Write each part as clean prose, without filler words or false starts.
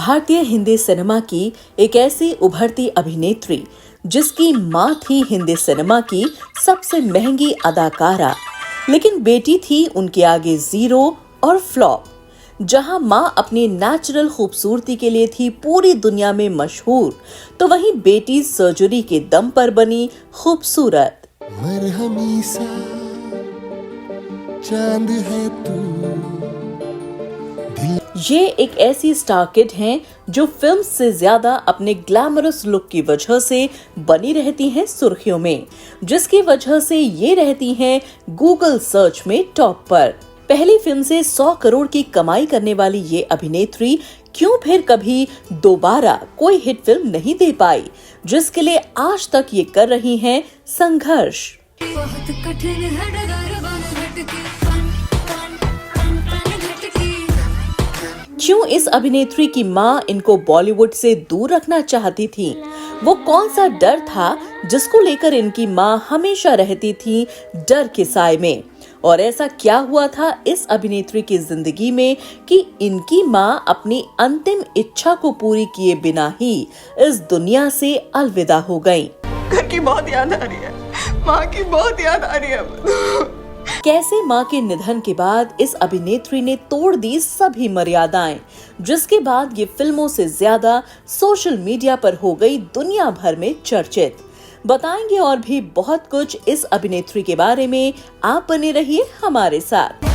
भारतीय हिंदी सिनेमा की एक ऐसी उभरती अभिनेत्री जिसकी मां थी हिंदी सिनेमा की सबसे महंगी अदाकारा, लेकिन बेटी थी उनके आगे जीरो और फ्लॉप। जहां मां अपनी नेचुरल खूबसूरती के लिए थी पूरी दुनिया में मशहूर, तो वहीं बेटी सर्जरी के दम पर बनी खूबसूरत। मरहमी सा चांद है तू। ये एक ऐसी स्टार किड हैं जो फिल्म से ज्यादा अपने ग्लैमरस लुक की वजह से बनी रहती हैं सुर्खियों में, जिसकी वजह से ये रहती हैं गूगल सर्च में टॉप पर। पहली फिल्म से 100 करोड़ की कमाई करने वाली ये अभिनेत्री क्यों फिर कभी दोबारा कोई हिट फिल्म नहीं दे पाई, जिसके लिए आज तक ये कर रही हैं संघर्ष। बहुत कठिन है डगर बन भटके। क्यों इस अभिनेत्री की मां इनको बॉलीवुड से दूर रखना चाहती थी? वो कौन सा डर था जिसको लेकर इनकी मां हमेशा रहती थी डर के साए में? और ऐसा क्या हुआ था इस अभिनेत्री की जिंदगी में कि इनकी मां अपनी अंतिम इच्छा को पूरी किए बिना ही इस दुनिया से अलविदा हो गईं? घर की बहुत याद आ रही है, माँ की बहुत याद आ रही है। कैसे मां के निधन के बाद इस अभिनेत्री ने तोड़ दी सभी मर्यादाएं, जिसके बाद ये फिल्मों से ज्यादा सोशल मीडिया पर हो गई दुनिया भर में चर्चित। बताएंगे और भी बहुत कुछ इस अभिनेत्री के बारे में, आप बने रहिए हमारे साथ।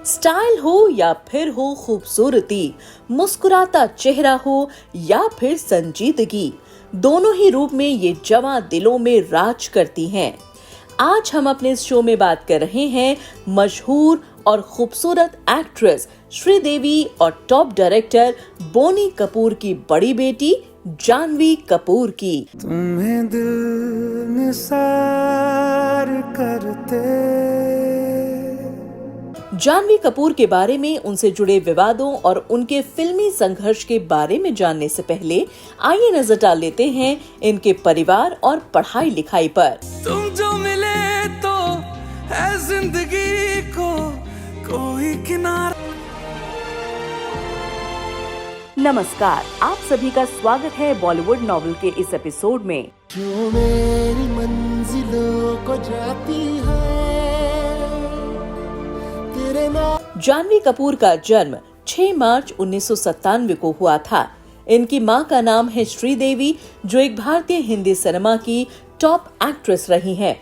स्टाइल हो या फिर हो खूबसूरती, मुस्कुराता चेहरा हो या फिर संजीदगी, दोनों ही रूप में ये जवां दिलों में राज करती हैं। आज हम अपने इस शो में बात कर रहे हैं मशहूर और खूबसूरत एक्ट्रेस श्रीदेवी और टॉप डायरेक्टर बोनी कपूर की बड़ी बेटी जानवी कपूर की। तुम्हें दिल निसार करते। जानवी कपूर के बारे में, उनसे जुड़े विवादों और उनके फिल्मी संघर्ष के बारे में जानने से पहले आइए नजर डाल लेते हैं इनके परिवार और पढ़ाई लिखाई पर। तुम जो मिले तो है जिंदगी को कोई किनारा। नमस्कार, आप सभी का स्वागत है बॉलीवुड नॉवेल के इस एपिसोड में। जो मेरी मंजिलों को जाती है। जानवी कपूर का जन्म 6 मार्च 1997 को हुआ था। इनकी मां का नाम है श्रीदेवी, जो एक भारतीय हिंदी सिनेमा की टॉप एक्ट्रेस रही हैं।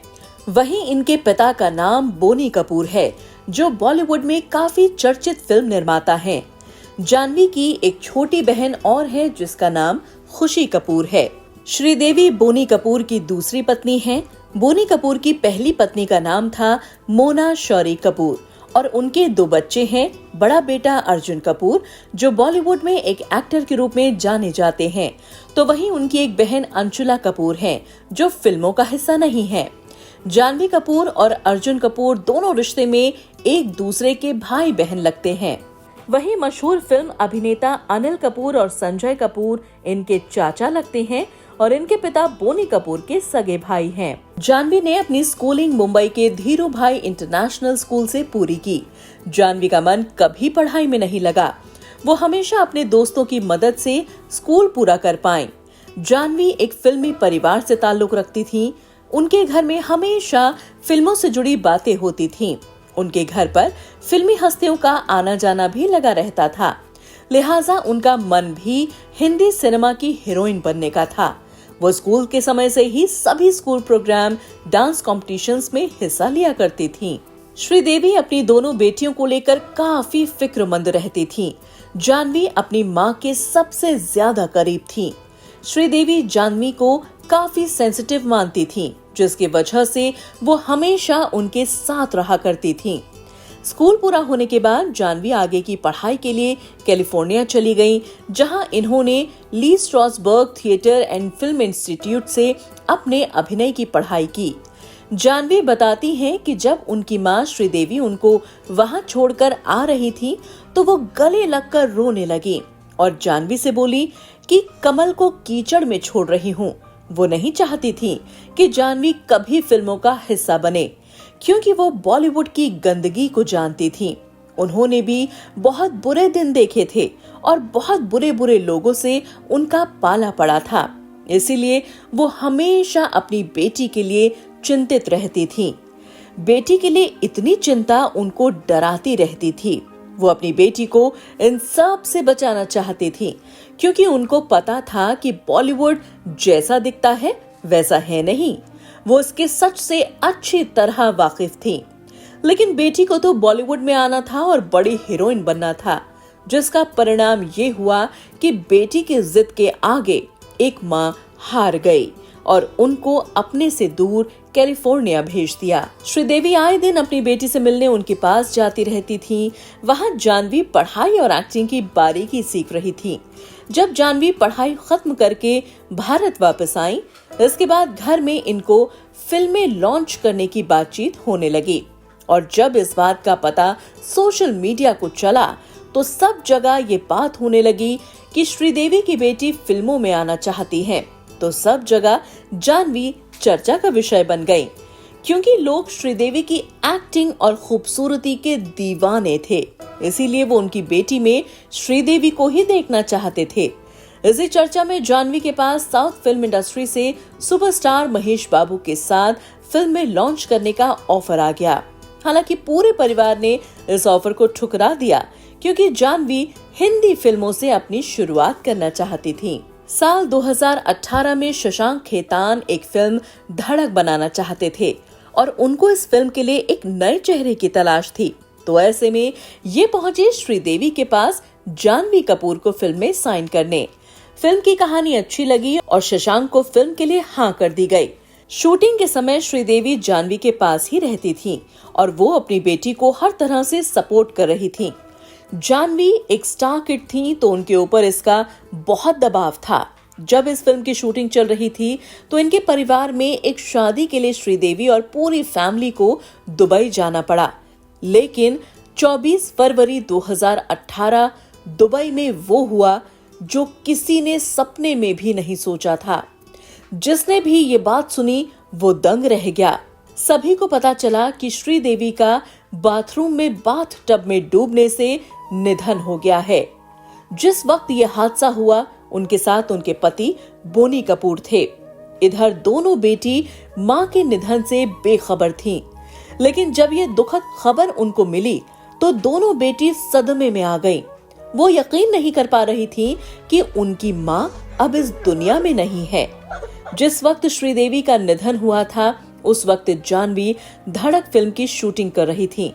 वहीं इनके पिता का नाम बोनी कपूर है, जो बॉलीवुड में काफी चर्चित फिल्म निर्माता हैं। जानवी की एक छोटी बहन और है जिसका नाम खुशी कपूर है। श्रीदेवी बोनी कपूर की दूसरी पत्नी है। बोनी कपूर की पहली पत्नी का नाम था मोना शौरी कपूर और उनके 2 बच्चे हैं। बड़ा बेटा अर्जुन कपूर, जो बॉलीवुड में एक एक्टर के रूप में जाने जाते हैं, तो वहीं उनकी एक बहन अंशुला कपूर है, जो फिल्मों का हिस्सा नहीं है। जानवी कपूर और अर्जुन कपूर दोनों रिश्ते में एक दूसरे के भाई बहन लगते हैं। वहीं मशहूर फिल्म अभिनेता अनिल कपूर और संजय कपूर इनके चाचा लगते हैं और इनके पिता बोनी कपूर के सगे भाई हैं। जानवी ने अपनी स्कूलिंग मुंबई के धीरू भाई इंटरनेशनल स्कूल से पूरी की। जानवी का मन कभी पढ़ाई में नहीं लगा। वो हमेशा अपने दोस्तों की मदद से स्कूल पूरा कर पाईं। जानवी एक फिल्मी परिवार से ताल्लुक रखती थीं। उनके घर में हमेशा फिल्मों से जुड़ी बातें होती थीं। उनके घर पर फिल्मी हस्तियों का आना जाना भी लगा रहता था, लिहाजा उनका मन भी हिंदी सिनेमा की हीरोइन बनने का था। वो स्कूल के समय से ही सभी स्कूल प्रोग्राम, डांस कॉम्पिटिशन्स में हिस्सा लिया करती थीं। श्रीदेवी अपनी दोनों बेटियों को लेकर काफी फिक्रमंद रहती थीं। जानवी अपनी मां के सबसे ज्यादा करीब थीं। श्रीदेवी जानवी को काफी सेंसिटिव मानती थीं, जिसकी वजह से वो हमेशा उनके साथ रहा करती थीं। स्कूल पूरा होने के बाद जानवी आगे की पढ़ाई के लिए कैलिफोर्निया चली गईं, जहां इन्होंने ली स्ट्रॉसबर्ग थिएटर एंड फिल्म इंस्टीट्यूट से अपने अभिनय की पढ़ाई की। जानवी बताती हैं कि जब उनकी मां श्रीदेवी उनको वहां छोड़कर आ रही थी, तो वो गले लगकर रोने लगी और जानवी से बोली कि कमल को कीचड़ में छोड़ रही हूँ। वो नहीं चाहती थी कि जानवी कभी फिल्मों का हिस्सा बने, क्योंकि वो बॉलीवुड की गंदगी को जानती थी। उन्होंने भी बहुत बुरे दिन देखे थे और बहुत बुरे बुरे लोगों से उनका पाला पड़ा था। इसीलिए वो हमेशा अपनी बेटी के लिए चिंतित रहती थीं। बेटी के लिए इतनी चिंता उनको डराती रहती थी। वो अपनी बेटी को इन सब से बचाना चाहती थी, क्योंकि उनको पता था कि बॉलीवुड जैसा दिखता है वैसा है नहीं। वो इसके सच से अच्छी तरह वाकिफ थी। लेकिन बेटी को तो बॉलीवुड में आना था और बड़ी हीरोइन बनना था, जिसका परिणाम ये हुआ कि बेटी की जिद के आगे एक माँ हार गई और उनको अपने से दूर कैलिफोर्निया भेज दिया। श्रीदेवी आए दिन अपनी बेटी से मिलने उनके पास जाती रहती थी। वहाँ जानवी पढ़ाई और एक्टिंग की बारीकी सीख रही थी। जब जानवी पढ़ाई खत्म करके भारत वापस आई, इसके बाद घर में इनको फिल्में लॉन्च करने की बातचीत होने लगी। और जब इस बात का पता सोशल मीडिया को चला तो सब जगह ये बात होने लगी कि श्रीदेवी की बेटी फिल्मों में आना चाहती है। तो सब जगह जानवी चर्चा का विषय बन गई, क्योंकि लोग श्रीदेवी की एक्टिंग और खूबसूरती के दीवाने थे। इसीलिए वो उनकी बेटी में श्रीदेवी को ही देखना चाहते थे। इसी चर्चा में जानवी के पास साउथ फिल्म इंडस्ट्री से सुपरस्टार महेश बाबू के साथ फिल्म में लॉन्च करने का ऑफर आ गया। हालांकि पूरे परिवार ने इस ऑफर को ठुकरा दिया, क्योंकि जानवी हिंदी फिल्मों से अपनी शुरुआत करना चाहती थी। साल 2018 में शशांक खेतान एक फिल्म धड़क बनाना चाहते थे और उनको इस फिल्म के लिए एक नए चेहरे की तलाश थी। तो ऐसे में ये पहुंचे श्रीदेवी के पास जानवी कपूर को फिल्म में साइन करने। फिल्म की कहानी अच्छी लगी और शशांक को फिल्म के लिए हाँ कर दी गई। शूटिंग के समय श्रीदेवी जानवी के पास ही रहती थी और वो अपनी बेटी को हर तरह से सपोर्ट कर रही थी। जानवी एक स्टार किड थी, तो उनके ऊपर इसका बहुत दबाव था। जब इस फिल्म की शूटिंग चल रही थी तो इनके परिवार में एक शादी के लिए श्रीदेवी और पूरी फैमिली को दुबई जाना पड़ा। लेकिन 24 फरवरी 2018 दुबई में वो हुआ जो किसी ने सपने में भी नहीं सोचा था। जिसने भी ये बात सुनी वो दंग रह गया। सभी को पता चला कि श्रीदेवी का बाथरूम में बाथ टब में डूबने से निधन हो गया है। जिस वक्त ये हादसा हुआ उनके साथ उनके पति बोनी कपूर थे। इधर दोनों बेटी मां के निधन से बेखबर थीं। लेकिन जब ये दुखद खबर उनको मिली तो दोनों बेटी सदमे में आ गईं। वो यकीन नहीं कर पा रही थी कि उनकी मां अब इस दुनिया में नहीं है। जिस वक्त श्रीदेवी का निधन हुआ था उस वक्त जानवी धड़क फिल्म की शूटिंग कर रही थी।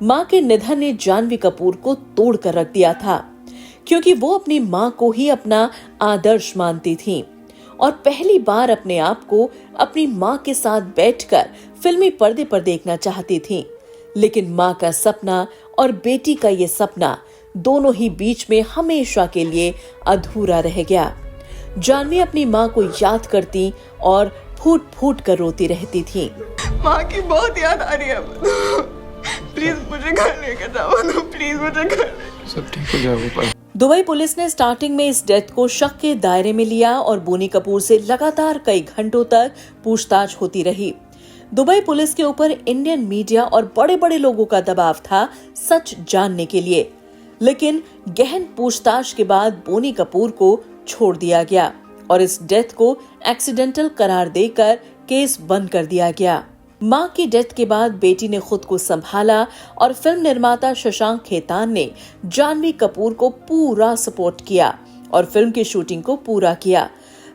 मां के निधन ने जानवी कपूर को तोड़ कर रख दिया था, क्योंकि वो अपनी मां को ही अपना आदर्श मानती थी और पहली बार अपने आप को अपनी मां के साथ बैठकर फिल्मी पर्दे पर देखना चाहती थी। लेकिन मां का सपना और बेटी का ये सपना दोनों ही बीच में हमेशा के लिए अधूरा रह गया। जानवी अपनी मां को याद करती और फूट फूट कर रोती रहती थी। माँ की बहुत याद आ रही है। प्लीज मुझे घर लेकर जाओ, प्लीज मुझे घर। सब ठीक हो जाएगा। दुबई पुलिस ने स्टार्टिंग में इस डेथ को शक के दायरे में लिया और बोनी कपूर से लगातार कई घंटों तक पूछताछ होती रही। दुबई पुलिस के ऊपर इंडियन मीडिया और बड़े बड़े लोगों का दबाव था सच जानने के लिए। लेकिन गहन पूछताछ के बाद बोनी कपूर को छोड़ दिया गया और इस डेथ को एक्सीडेंटल करार देकर केस बंद कर दिया गया। मां की डेथ के बाद बेटी ने खुद को संभाला और फिल्म निर्माता शशांक खेतान ने जानवी कपूर को पूरा सपोर्ट किया और फिल्म की शूटिंग को पूरा किया।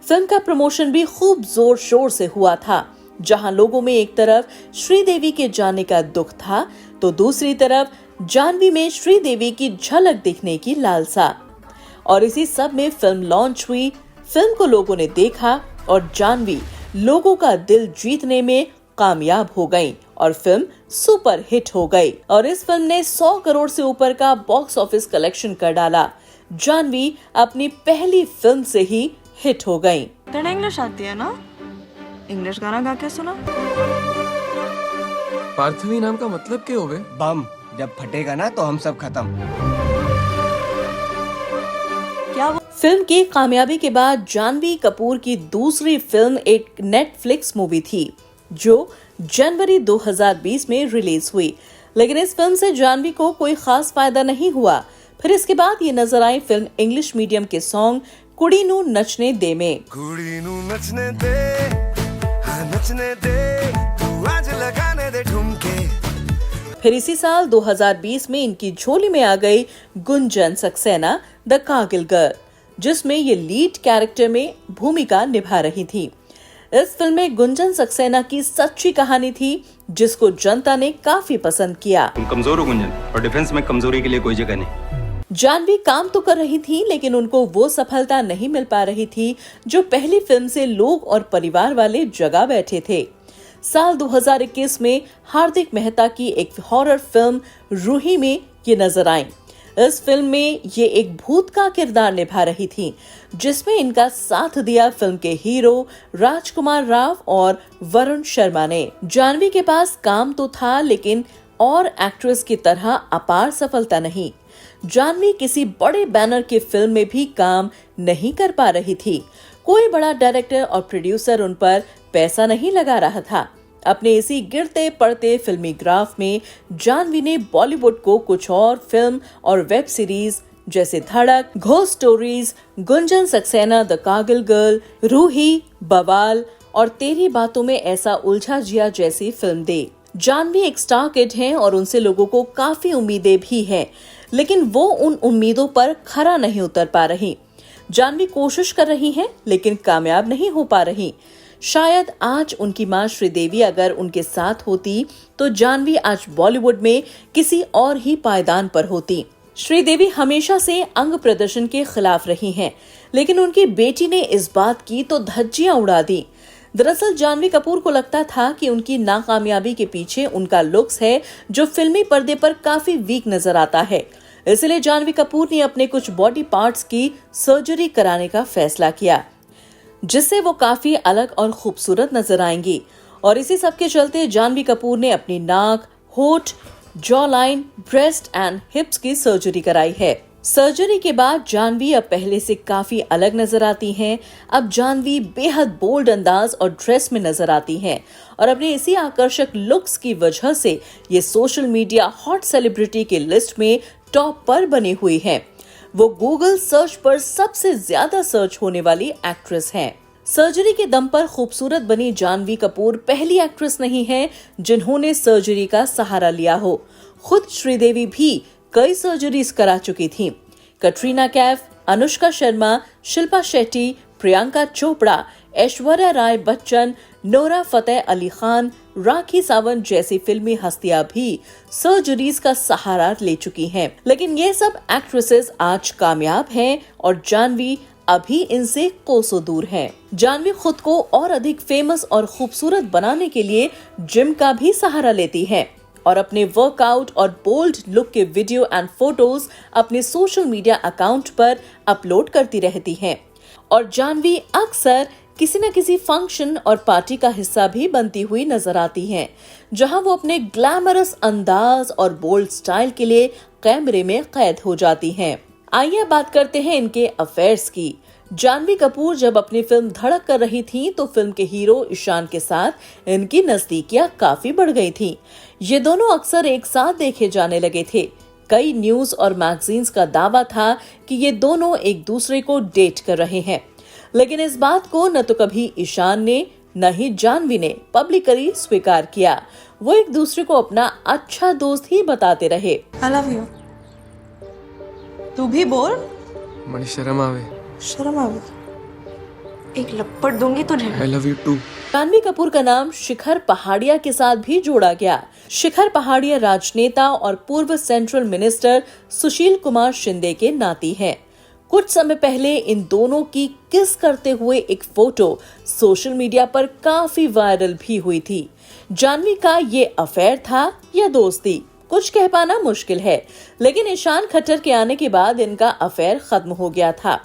फिल्म का प्रमोशन भी खूब जोर शोर से हुआ था। जहां लोगों में एक तरफ श्रीदेवी के जाने का दुख था तो दूसरी तरफ जानवी में श्रीदेवी की झलक दिखने की लालसा। और इसी सब में फिल्म लॉन्च हुई। फिल्म को लोगों ने देखा और जानवी लोगों का दिल जीतने में कामयाब हो गई और फिल्म सुपर हिट हो गई और इस फिल्म ने 100 करोड़ से ऊपर का बॉक्स ऑफिस कलेक्शन कर डाला। जानवी अपनी पहली फिल्म से ही हिट हो गई। तेरे इंग्लिश आती है ना? इंग्लिश गाना गा के सुना। पार्थवी नाम का मतलब क्या होवे? बम जब फटेगा ना तो हम सब खत्म। फिल्म की कामयाबी के बाद जानवी कपूर की दूसरी फिल्म एक नेटफ्लिक्स मूवी थी जो जनवरी 2020 में रिलीज हुई। लेकिन इस फिल्म से जानवी को कोई खास फायदा नहीं हुआ। फिर इसके बाद ये नजर आई फिल्म इंग्लिश मीडियम के सॉन्ग कुड़ी नू नचने दे में। कुड़ी नू नचने दे, हाँ नचने दे, तू आज लगाने दे ठुमके। फिर इसी साल 2020 में इनकी झोली में आ गई गुंजन सक्सेना द कारगिल गर्ल, जिसमें ये लीड कैरेक्टर में भूमिका निभा रही थी। इस फिल्म में गुंजन सक्सेना की सच्ची कहानी थी जिसको जनता ने काफी पसंद किया। तुम कमजोर हो गुंजन, और डिफेंस में कमजोरी के लिए कोई जगह नहीं। जानवी काम तो कर रही थी, लेकिन उनको वो सफलता नहीं मिल पा रही थी जो पहली फिल्म से लोग और परिवार वाले जगा बैठे थे। साल 2021 में हार्दिक मेहता की एक हॉरर फिल्म रूही में ये नजर आई। इस फिल्म में ये एक भूत का किरदार निभा रही थी, जिसमें इनका साथ दिया फिल्म के हीरो राजकुमार राव और वरुण शर्मा ने। जानवी के पास काम तो था, लेकिन और एक्ट्रेस की तरह अपार सफलता नहीं। जानवी किसी बड़े बैनर की फिल्म में भी काम नहीं कर पा रही थी। कोई बड़ा डायरेक्टर और प्रोड्यूसर उन पर पैसा नहीं लगा रहा था। अपने इसी गिरते पड़ते फिल्मी ग्राफ में जानवी ने बॉलीवुड को कुछ और फिल्म और वेब सीरीज जैसे Dhadak, ghost stories, Gunjan Saxena the Kargil girl, Roohi, Bawaal और तेरी बातों में ऐसा उलझा जिया जैसी फिल्म दी। जानवी एक स्टार किड हैं और उनसे लोगों को काफी उम्मीदें भी हैं, लेकिन वो उन उम्मीदों पर खरा नहीं उतर पा रही। जानवी कोशिश कर रही हैं, लेकिन कामयाब नहीं हो पा रही। शायद आज उनकी मां श्रीदेवी अगर उनके साथ होती तो जानवी आज बॉलीवुड में किसी और ही पायदान पर होती। श्रीदेवी हमेशा से अंग प्रदर्शन के खिलाफ रही हैं, लेकिन उनकी बेटी ने इस बात की तो धज्जियां उड़ा दी। दरअसल जानवी कपूर को लगता था कि उनकी नाकामयाबी के पीछे उनका लुक्स है, जो फिल्मी पर्दे पर काफी वीक नजर आता है। इसलिए जानवी कपूर ने अपने कुछ बॉडी पार्ट्स की सर्जरी कराने का फैसला किया, जिससे वो काफी अलग और खूबसूरत नजर आएंगी। और इसी सब के चलते जानवी कपूर ने अपनी नाक, होठ, जॉ लाइन, ब्रेस्ट एंड हिप्स की सर्जरी कराई है। सर्जरी के बाद जानवी अब पहले से काफी अलग नजर आती हैं। अब जानवी बेहद बोल्ड अंदाज और ड्रेस में नजर आती हैं और अपने इसी आकर्षक लुक्स की वजह से ये सोशल मीडिया हॉट सेलिब्रिटी की लिस्ट में टॉप पर बनी हुई हैं। वो गूगल सर्च पर सबसे ज्यादा सर्च होने वाली एक्ट्रेस हैं। सर्जरी के दम पर खूबसूरत बनी जानवी कपूर पहली एक्ट्रेस नहीं है जिन्होंने सर्जरी का सहारा लिया हो। खुद श्रीदेवी भी कई सर्जरीज करा चुकी थीं। कटरीना कैफ, अनुष्का शर्मा, शिल्पा शेट्टी, प्रियंका चोपड़ा, ऐश्वर्या राय बच्चन, नोरा फतेह अली खान, राखी सावंत जैसी फिल्मी हस्तियां भी सर्जरीज का सहारा ले चुकी हैं। लेकिन ये सब एक्ट्रेसेस आज कामयाब हैं और जानवी अभी इनसे कोसों दूर हैं। जानवी खुद को और अधिक फेमस और खूबसूरत बनाने के लिए जिम का भी सहारा लेती हैं और अपने वर्कआउट और बोल्ड लुक के वीडियो एंड फोटोज अपने सोशल मीडिया अकाउंट पर अपलोड करती रहती हैं। और जानवी अक्सर किसी न किसी फंक्शन और पार्टी का हिस्सा भी बनती हुई नजर आती हैं, जहां वो अपने ग्लैमरस अंदाज और बोल्ड स्टाइल के लिए कैमरे में कैद हो जाती हैं। आइए बात करते हैं इनके अफेयर्स की। जानवी कपूर जब अपनी फिल्म धड़क कर रही थी तो फिल्म के हीरो ईशान के साथ इनकी नजदीकियां काफी बढ़ गई थी। ये दोनों अक्सर एक साथ देखे जाने लगे थे। कई न्यूज और मैगजीन्स का दावा था कि ये दोनों एक दूसरे को डेट कर रहे हैं, लेकिन इस बात को न तो कभी ईशान ने न ही जानवी ने पब्लिकली स्वीकार किया। वो एक दूसरे को अपना अच्छा दोस्त ही बताते रहे। आई लव यू। तू भी बोल। बड़ी शर्म आवे। शर्म आवे, एक लपड़ दूंगी तुझे। I love you too. Janhvi Kapoor का नाम शिखर पहाड़िया के साथ भी जोड़ा गया। शिखर पहाड़िया राजनेता और पूर्व सेंट्रल मिनिस्टर सुशील कुमार शिंदे के नाती हैं। कुछ समय पहले इन दोनों की किस करते हुए एक फोटो सोशल मीडिया पर काफी वायरल भी हुई थी। जानवी का ये अफेयर था या दोस्ती, कुछ कह पाना मुश्किल है, लेकिन ईशान खट्टर के आने के बाद इनका अफेयर खत्म हो गया था।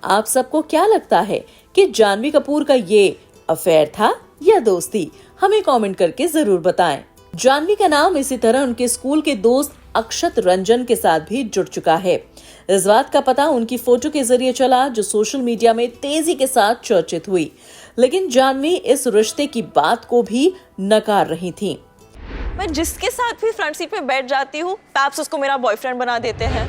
आप सबको क्या लगता है कि जानवी कपूर का ये अफेयर था या दोस्ती? हमें कमेंट करके जरूर बताएं। जानवी का नाम इसी तरह उनके स्कूल के दोस्त अक्षत रंजन के साथ भी जुड़ चुका है। इस बात का पता उनकी फोटो के जरिए चला, जो सोशल मीडिया में तेजी के साथ चर्चित हुई। लेकिन जानवी इस रिश्ते की बात को भी नकार रही थी। मैं जिसके साथ भी फ्रंट सीट पे बैठ जाती हूँ पैप्स उसको मेरा बॉयफ्रेंड बना देते हैं।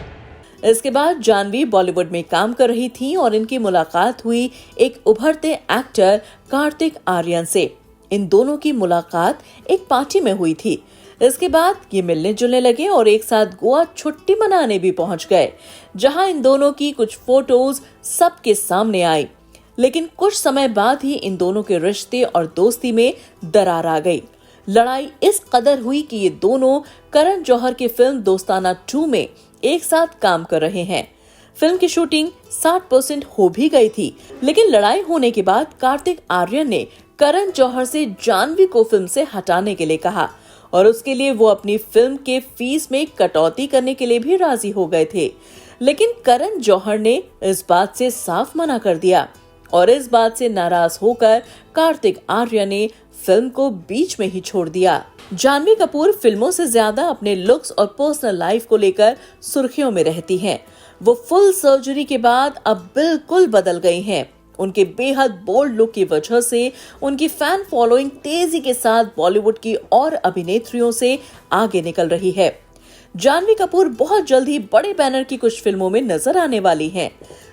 इसके बाद जाह्नवी बॉलीवुड में काम कर रही थी और इनकी मुलाकात हुई एक उभरते एक्टर कार्तिक आर्यन से। इन दोनों की मुलाकात एक पार्टी में हुई थी। इसके बाद ये मिलने जुलने लगे और एक साथ गोवा छुट्टी मनाने भी पहुंच गए, जहां इन दोनों की कुछ फोटोज सबके सामने आई। लेकिन कुछ समय बाद ही इन दोनों के रिश्ते और दोस्ती में दरार आ गई। लड़ाई इस कदर हुई कि ये दोनों करण जौहर की फिल्म दोस्ताना 2 में एक साथ काम कर रहे हैं। फिल्म की शूटिंग 60% हो भी गई थी, लेकिन लड़ाई होने के बाद कार्तिक आर्यन ने करण जौहर से जाह्नवी को फिल्म से हटाने के लिए कहा और उसके लिए वो अपनी फिल्म के फीस में कटौती करने के लिए भी राजी हो गए थे। लेकिन करण जौहर ने इस बात से साफ मना कर दिया और इस बात से नाराज होकर कार्तिक आर्यन ने फिल्म को बीच में ही छोड़ दिया। जाह्नवी कपूर फिल्मों से ज्यादा अपने लुक्स और पर्सनल लाइफ को लेकर सुर्खियों में रहती हैं। वो फुल सर्जरी के बाद अब बिल्कुल बदल गई हैं। उनके बेहद बोल्ड लुक की वजह से उनकी फैन फॉलोइंग तेजी के साथ बॉलीवुड की और अभिनेत्रियों से आगे निकल रही है। जाह्नवी कपूर बहुत जल्द ही बड़े बैनर की कुछ फिल्मों में नजर आने वाली हैं।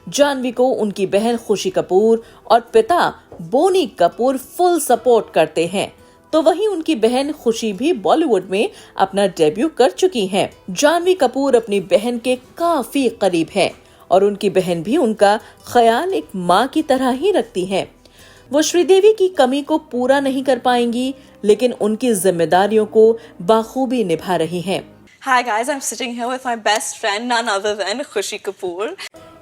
जाह्नवी को उनकी बहन खुशी कपूर और पिता बोनी कपूर फुल सपोर्ट करते हैं, तो वहीं उनकी बहन खुशी भी बॉलीवुड में अपना डेब्यू कर चुकी हैं। जाह्नवी कपूर अपनी बहन के काफी करीब है और उनकी बहन भी उनका ख्याल एक माँ की तरह ही रखती है। वो श्रीदेवी की कमी को पूरा नहीं कर पाएंगी, लेकिन उनकी जिम्मेदारियों को बाखूबी निभा रही हैं। Hi guys, I'm sitting here with my best friend, none other than खुशी कपूर।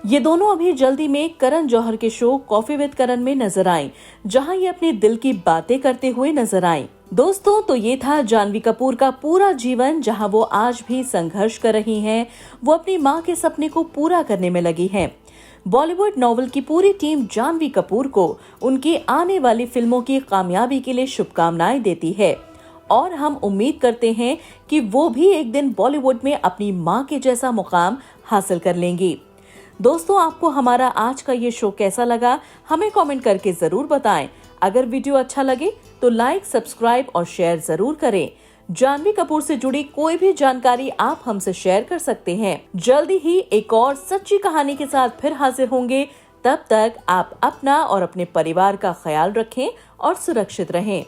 ये दोनों अभी जल्दी में करण जौहर के शो कॉफी विद करण में नजर आईं, जहां ये अपने दिल की बातें करते हुए नजर आईं। दोस्तों, तो ये था जाह्नवी कपूर का पूरा जीवन, जहां वो आज भी संघर्ष कर रही हैं। वो अपनी मां के सपने को पूरा करने में लगी हैं। बॉलीवुड नॉवल की पूरी टीम जाह्नवी कपूर को उनकी आने वाली फिल्मों की कामयाबी के लिए शुभकामनाएं देती है और हम उम्मीद करते हैं कि वो भी एक दिन बॉलीवुड में अपनी मां के जैसा मुकाम हासिल कर लेंगी। दोस्तों, आपको हमारा आज का ये शो कैसा लगा, हमें कमेंट करके जरूर बताएं। अगर वीडियो अच्छा लगे तो लाइक, सब्सक्राइब और शेयर जरूर करें। जाह्नवी कपूर से जुड़ी कोई भी जानकारी आप हमसे शेयर कर सकते हैं। जल्दी ही एक और सच्ची कहानी के साथ फिर हाजिर होंगे। तब तक आप अपना और अपने परिवार का ख्याल रखें और सुरक्षित रहें।